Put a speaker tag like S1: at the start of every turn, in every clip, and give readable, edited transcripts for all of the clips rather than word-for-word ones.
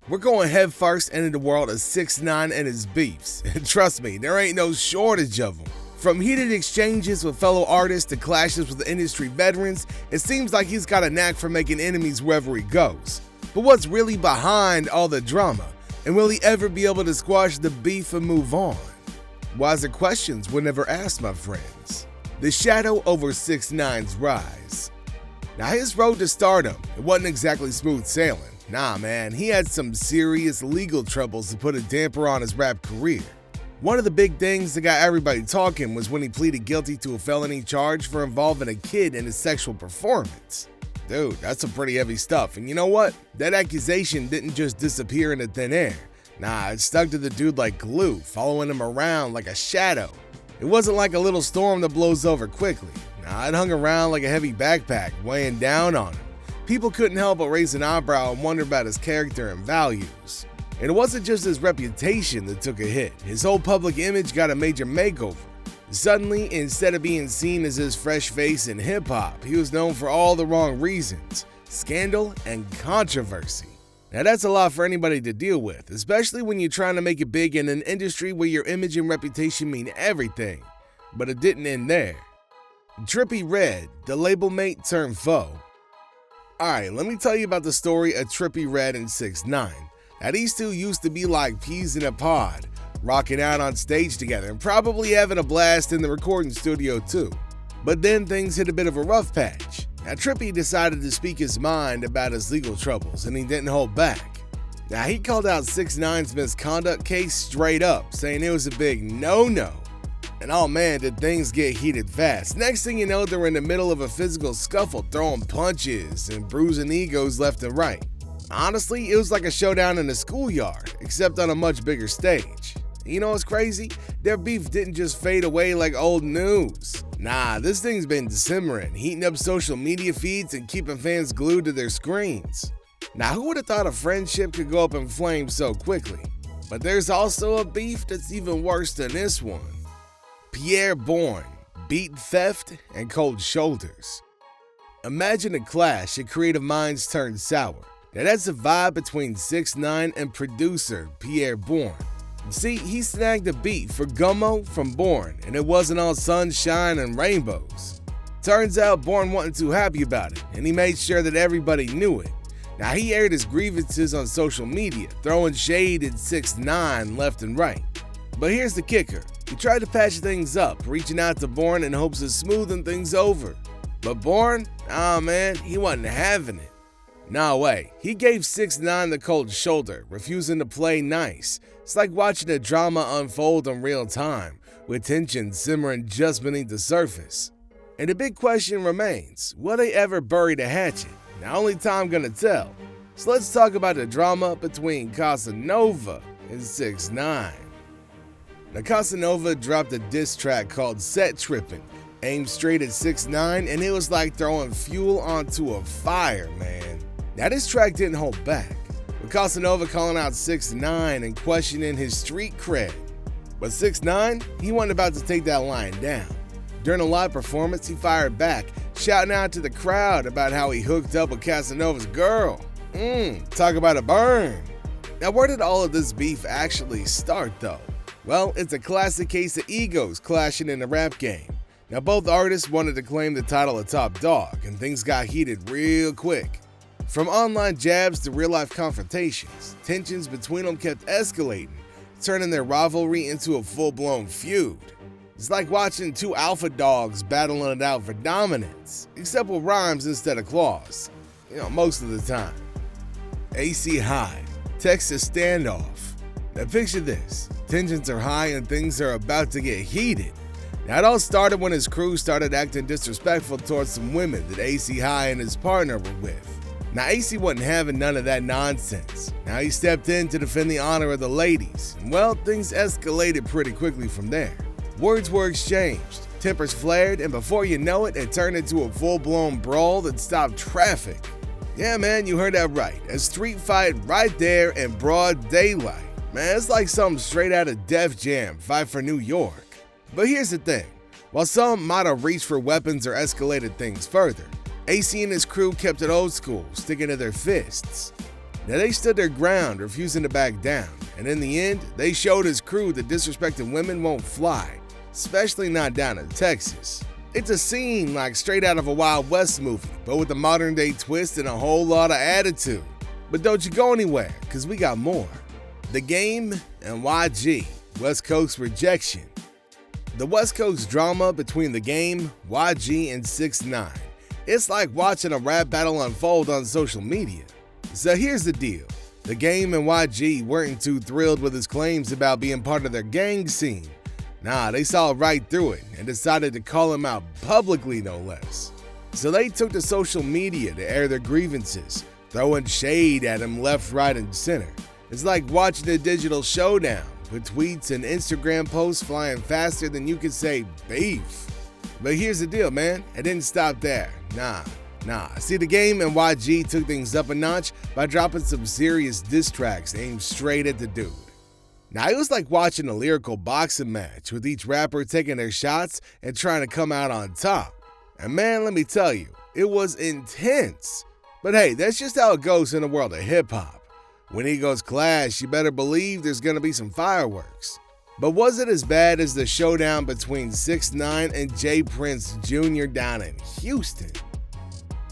S1: We're going headfirst into the world of 6ix9ine and his beefs, and trust me, there ain't no shortage of them. From heated exchanges with fellow artists to clashes with industry veterans, it seems like he's got a knack for making enemies wherever he goes. But what's really behind all the drama, and will he ever be able to squash the beef and move on? Wiser questions were never asked, my friends. The shadow over 6ix9ine's rise. Now, his road to stardom, it wasn't exactly smooth sailing. Nah, man, he had some serious legal troubles to put a damper on his rap career. One of the big things that got everybody talking was when he pleaded guilty to a felony charge for involving a kid in a sexual performance. Dude, that's some pretty heavy stuff, and you know what? That accusation didn't just disappear into thin air. Nah, it stuck to the dude like glue, following him around like a shadow. It wasn't like a little storm that blows over quickly. Nah, it hung around like a heavy backpack, weighing down on him. People couldn't help but raise an eyebrow and wonder about his character and values. And it wasn't just his reputation that took a hit. His whole public image got a major makeover. Suddenly, instead of being seen as his fresh face in hip-hop, he was known for all the wrong reasons: scandal and controversy. Now that's a lot for anybody to deal with, especially when you're trying to make it big in an industry where your image and reputation mean everything. But it didn't end there. Trippie Redd, the label mate turned foe. Alright, let me tell you about the story of Trippie Redd and 6ix9ine. Now these two used to be like peas in a pod, rocking out on stage together and probably having a blast in the recording studio too. But then things hit a bit of a rough patch. Now Trippie decided to speak his mind about his legal troubles, and he didn't hold back. Now he called out 6ix9ine's misconduct case straight up, saying it was a big no-no. And oh man, did things get heated fast. Next thing you know, they were in the middle of a physical scuffle, throwing punches and bruising egos left and right. Honestly, it was like a showdown in a schoolyard, except on a much bigger stage. You know what's crazy? Their beef didn't just fade away like old news. Nah, this thing's been simmering, heating up social media feeds and keeping fans glued to their screens. Now, who would have thought a friendship could go up in flames so quickly? But there's also a beef that's even worse than this one. Pi'erre Bourne, beat theft and cold shoulders. Imagine a clash of creative minds turned sour. Now that's a vibe between 6ix9ine and producer Pi'erre Bourne. See, he snagged a beat for Gummo from Bourne, and it wasn't all sunshine and rainbows. Turns out Bourne wasn't too happy about it, and he made sure that everybody knew it. Now he aired his grievances on social media, throwing shade at 6ix9ine left and right. But here's the kicker. He tried to patch things up, reaching out to Bourne in hopes of smoothing things over. But Bourne, man, he wasn't having it. No way, he gave 6ix9ine the cold shoulder, refusing to play nice. It's like watching a drama unfold in real time, with tension simmering just beneath the surface. And the big question remains, will they ever bury the hatchet? Now only time gonna tell. So let's talk about the drama between Casanova and 6ix9ine. Now Casanova dropped a diss track called Set Trippin', aimed straight at 6ix9ine, and it was like throwing fuel onto a fire, man. Now this track didn't hold back, with Casanova calling out 6ix9ine and questioning his street cred. But 6ix9ine, he wasn't about to take that line down. During a live performance, he fired back, shouting out to the crowd about how he hooked up with Casanova's girl. Talk about a burn. Now where did all of this beef actually start though? Well, it's a classic case of egos clashing in the rap game. Now both artists wanted to claim the title of top dog, and things got heated real quick. From online jabs to real-life confrontations, tensions between them kept escalating, turning their rivalry into a full-blown feud. It's like watching two alpha dogs battling it out for dominance, except with rhymes instead of claws. Most of the time. AC high, Texas standoff. Now picture this, tensions are high and things are about to get heated. Now it all started when his crew started acting disrespectful towards some women that AC High and his partner were with. Now AC wasn't having none of that nonsense. Now he stepped in to defend the honor of the ladies, and well, things escalated pretty quickly from there. Words were exchanged, tempers flared, and before you know it, it turned into a full-blown brawl that stopped traffic. Yeah man, you heard that right, a street fight right there in broad daylight. Man, it's like something straight out of Def Jam, Fight for New York. But here's the thing, while some might have reached for weapons or escalated things further, AC and his crew kept it old school, sticking to their fists. Now they stood their ground, refusing to back down, and in the end, they showed his crew that disrespecting women won't fly, especially not down in Texas. It's a scene like straight out of a Wild West movie, but with a modern day twist and a whole lot of attitude. But don't you go anywhere, cause we got more. The Game and YG, West Coast rejection. The West Coast drama between The Game, YG, and 6ix9ine. It's like watching a rap battle unfold on social media. So here's the deal. The Game and YG weren't too thrilled with his claims about being part of their gang scene. Nah, they saw right through it and decided to call him out publicly, no less. So they took to social media to air their grievances, throwing shade at him left, right, and center. It's like watching a digital showdown, with tweets and Instagram posts flying faster than you can say beef. But here's the deal, man. It didn't stop there. Nah. See, The Game and YG took things up a notch by dropping some serious diss tracks aimed straight at the dude. Now, it was like watching a lyrical boxing match with each rapper taking their shots and trying to come out on top. And man, let me tell you, it was intense. But hey, that's just how it goes in the world of hip-hop. When egos clash, you better believe there's gonna be some fireworks. But was it as bad as the showdown between 6ix9ine and J Prince Jr. down in Houston?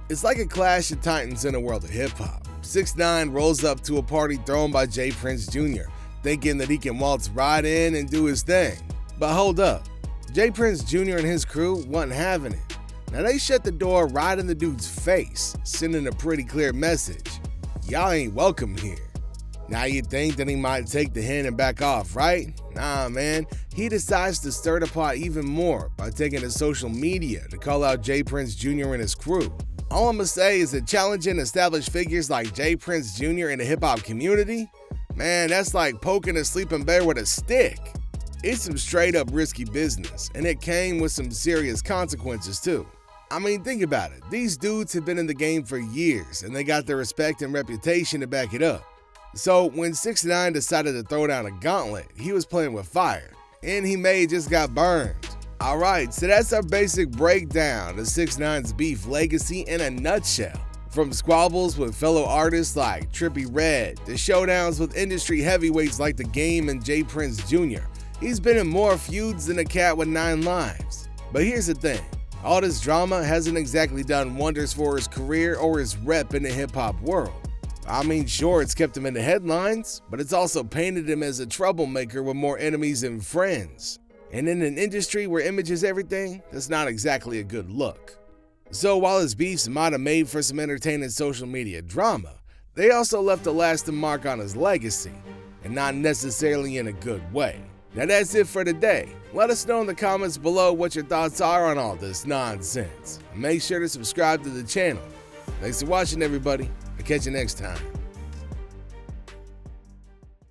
S1: It's like a clash of titans in the world of hip-hop. 6ix9ine rolls up to a party thrown by J Prince Jr., thinking that he can waltz right in and do his thing. But hold up, J Prince Jr. and his crew wasn't having it. Now they shut the door right in the dude's face, sending a pretty clear message. Y'all ain't welcome here. Now you'd think that he might take the hint and back off, right? Nah, man. He decides to stir the pot even more by taking to social media to call out J Prince Jr. and his crew. All I'ma say is that challenging established figures like J Prince Jr. in the hip-hop community, man, that's like poking a sleeping bear with a stick. It's some straight up risky business, and it came with some serious consequences too. I mean, think about it. These dudes have been in the game for years, and they got the respect and reputation to back it up. So when 6ix9ine decided to throw down a gauntlet, he was playing with fire, and he may have just got burned. Alright, so that's our basic breakdown of 6ix9ine's beef legacy in a nutshell. From squabbles with fellow artists like Trippie Redd to showdowns with industry heavyweights like The Game and J Prince Jr., he's been in more feuds than a cat with 9 lives. But here's the thing, all this drama hasn't exactly done wonders for his career or his rep in the hip-hop world. I mean, sure, it's kept him in the headlines, but it's also painted him as a troublemaker with more enemies than friends. And in an industry where image is everything, that's not exactly a good look. So while his beefs might have made for some entertaining social media drama, they also left a lasting mark on his legacy, and not necessarily in a good way. Now that's it for today. Let us know in the comments below what your thoughts are on all this nonsense. And make sure to subscribe to the channel. Thanks for watching, everybody. I'll catch you next time.